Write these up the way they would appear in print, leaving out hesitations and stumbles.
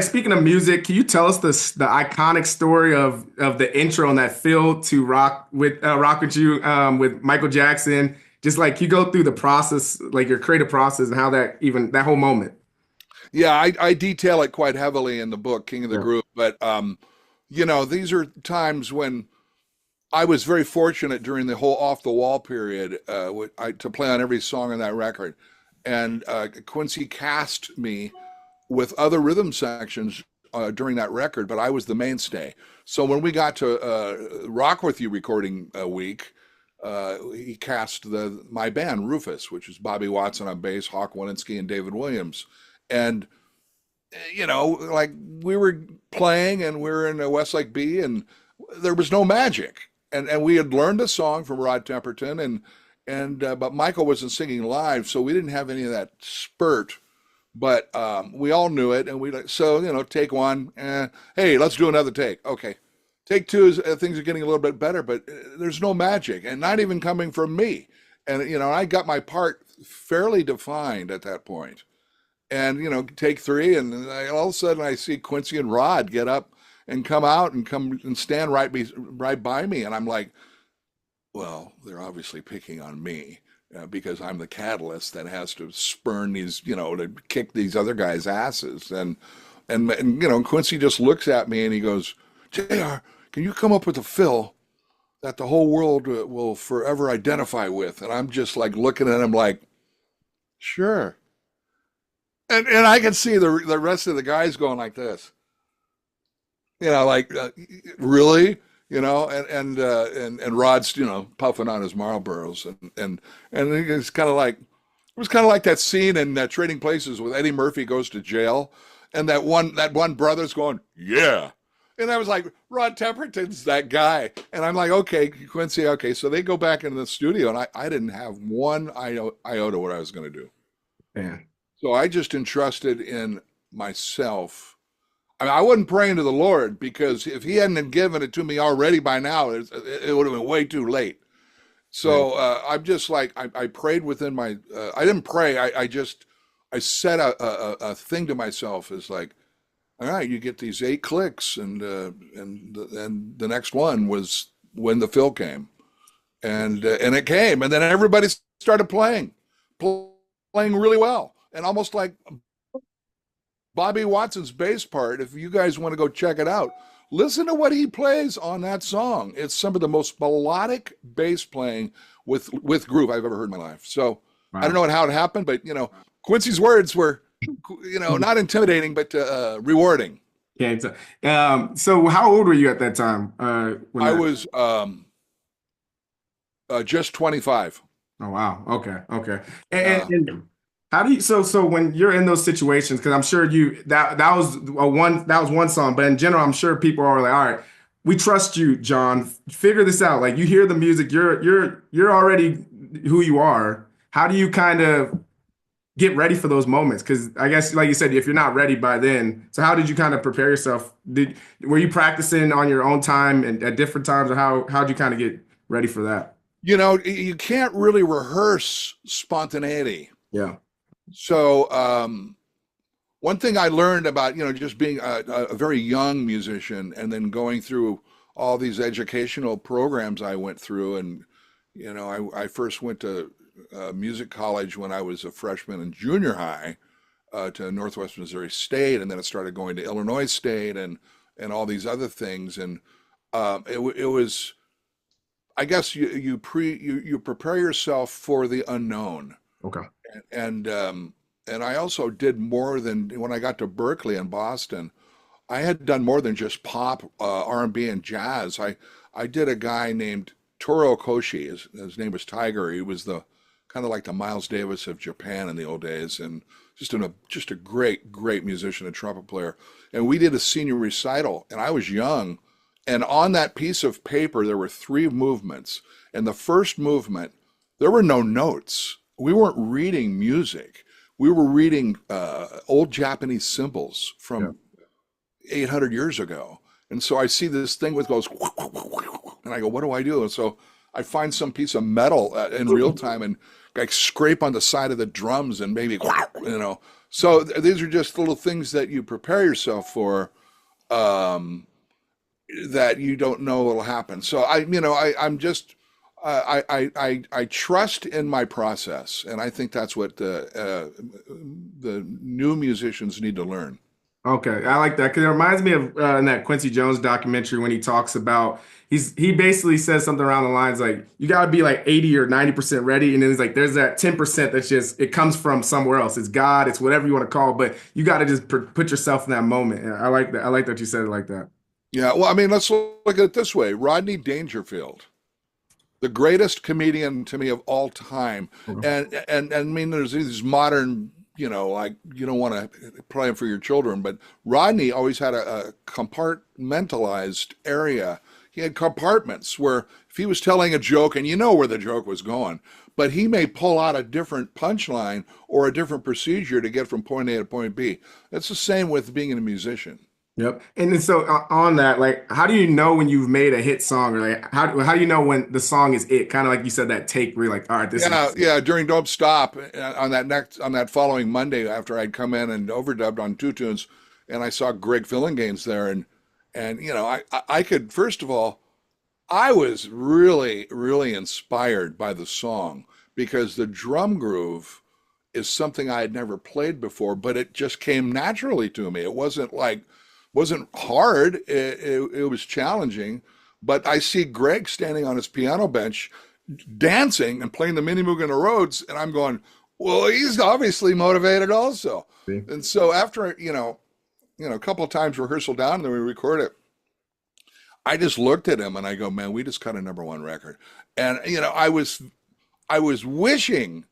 Speaking of music, can you tell us the iconic story of the intro and that feel to Rock with You with Michael Jackson? Just like you go through the process, like your creative process, and how that whole moment. Yeah, I detail it quite heavily in the book, King of the Yeah. Groove. But these are times when I was very fortunate during the whole off the wall period to play on every song on that record, and Quincy cast me with other rhythm sections during that record, but I was the mainstay. So when we got to Rock with You recording week, he cast the my band Rufus, which is Bobby Watson on bass, Hawk Walensky, and David Williams, and like we were playing and we were in Westlake B, and there was no magic, and we had learned a song from Rod Temperton, and but Michael wasn't singing live, so we didn't have any of that spurt. But we all knew it, and take one. Hey, let's do another take. Okay, take two is things are getting a little bit better, but there's no magic, and not even coming from me. And I got my part fairly defined at that point. And take three, and all of a sudden I see Quincy and Rod get up and come out and come and stand right by me, and I'm like, well, they're obviously picking on me because I'm the catalyst that has to spurn these, to kick these other guys' asses. And Quincy just looks at me and he goes, JR, can you come up with a fill that the whole world will forever identify with? And I'm just like looking at him like, sure. And I can see the rest of the guys going like this, like really, and Rod's puffing on his Marlboros, and it's kind of like it was kind of like that scene in Trading Places with Eddie Murphy goes to jail, and that one brother's going yeah, and I was like Rod Temperton's that guy, and I'm like okay Quincy, okay, so they go back into the studio, and I didn't have one iota what I was going to do. Yeah. So I just entrusted in myself. I mean, I wasn't praying to the Lord because if He hadn't given it to me already by now, it would have been way too late. Right. So I'm just like I prayed within my. I didn't pray. I set a thing to myself as like, all right, you get these 8 clicks, and the next one was when the fill came, and it came, and then everybody started playing really well, and almost like Bobby Watson's bass part. If you guys want to go check it out, listen to what he plays on that song. It's some of the most melodic bass playing with groove I've ever heard in my life. So I don't Wow. know how it happened, but Quincy's words were, not intimidating, but rewarding. Yeah. So how old were you at that time? When I that? was just 25. Oh wow. Okay. Okay. And, Uh, and how do you so when you're in those situations, because I'm sure that was one song, but in general, I'm sure people are like, all right, we trust you, John. Figure this out. Like you hear the music, you're already who you are. How do you kind of get ready for those moments? Because I guess, like you said, if you're not ready by then, so how did you kind of prepare yourself? Were you practicing on your own time and at different times, or how'd you kind of get ready for that? you can't really rehearse spontaneity. Yeah. So one thing I learned about, just being a very young musician and then going through all these educational programs I went through, and I first went to music college when I was a freshman in junior high to Northwest Missouri State, and then I started going to Illinois State and all these other things, and it was, I guess you prepare yourself for the unknown, Okay. and I also did more than when I got to Berkeley in Boston. I had done more than just pop, R&B, and jazz. I did a guy named Toro Okoshi. His name was Tiger. He was the kind of like the Miles Davis of Japan in the old days, and just a great musician and trumpet player. And we did a senior recital, and I was young. And on that piece of paper, there were three movements. And the first movement, there were no notes. We weren't reading music. We were reading old Japanese symbols Yeah. from 800 years ago. And so I see this thing with goes, and I go, what do I do? And so I find some piece of metal in real time and like scrape on the side of the drums and maybe, So these are just little things that you prepare yourself for, um, that you don't know will happen. So I'm just, I trust in my process, and I think that's what the new musicians need to learn. Okay, I like that because it reminds me of in that Quincy Jones documentary when he talks about he basically says something around the lines like you got to be like 80 or 90% ready, and then he's like there's that 10% that's just it comes from somewhere else. It's God, it's whatever you want to call it, but you got to just put yourself in that moment. And I like that. I like that you said it like that. Yeah, well, I mean, let's look at it this way. Rodney Dangerfield, the greatest comedian to me of all time. Okay. And I mean, there's these modern, like you don't want to play them for your children, but Rodney always had a compartmentalized area. He had compartments where if he was telling a joke and you know where the joke was going, but he may pull out a different punchline or a different procedure to get from point A to point B. It's the same with being a musician. Yep. And then so on that, like, how do you know when you've made a hit song, or like how do you know when the song is it? Kind of like you said that take where you're like, all right, this Yeah, is yeah. During Don't Stop, on that following Monday after I'd come in and overdubbed on two tunes, and I saw Greg Fillinganes there, and I could, first of all, I was really really inspired by the song because the drum groove is something I had never played before, but it just came naturally to me. It wasn't hard. It was challenging, but I see Greg standing on his piano bench dancing and playing the Mini Moog and the Rhodes, and I'm going, well, he's obviously motivated also. And so after a couple of times rehearsal down, and then we record it, I just looked at him and I go, man, we just cut a number one record. And I was wishing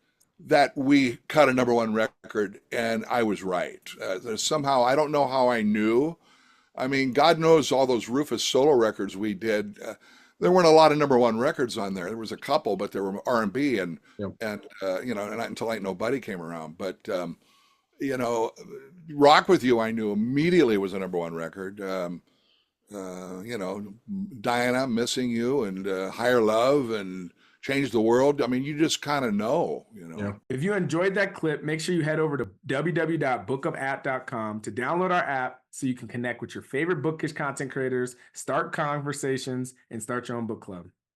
that we cut a number one record, and I was right. Somehow I don't know how I knew. I mean, God knows all those Rufus solo records we did. There weren't a lot of number one records on there. There was a couple, but there were R&B Yep. and not until Ain't Nobody came around. But you know, Rock with You, I knew immediately was a number one record. Diana, Missing You, and Higher Love, and Change the World. I mean, you just kind of know. Yeah. If you enjoyed that clip, make sure you head over to www.bookumapp.com to download our app so you can connect with your favorite bookish content creators, start conversations, and start your own book club.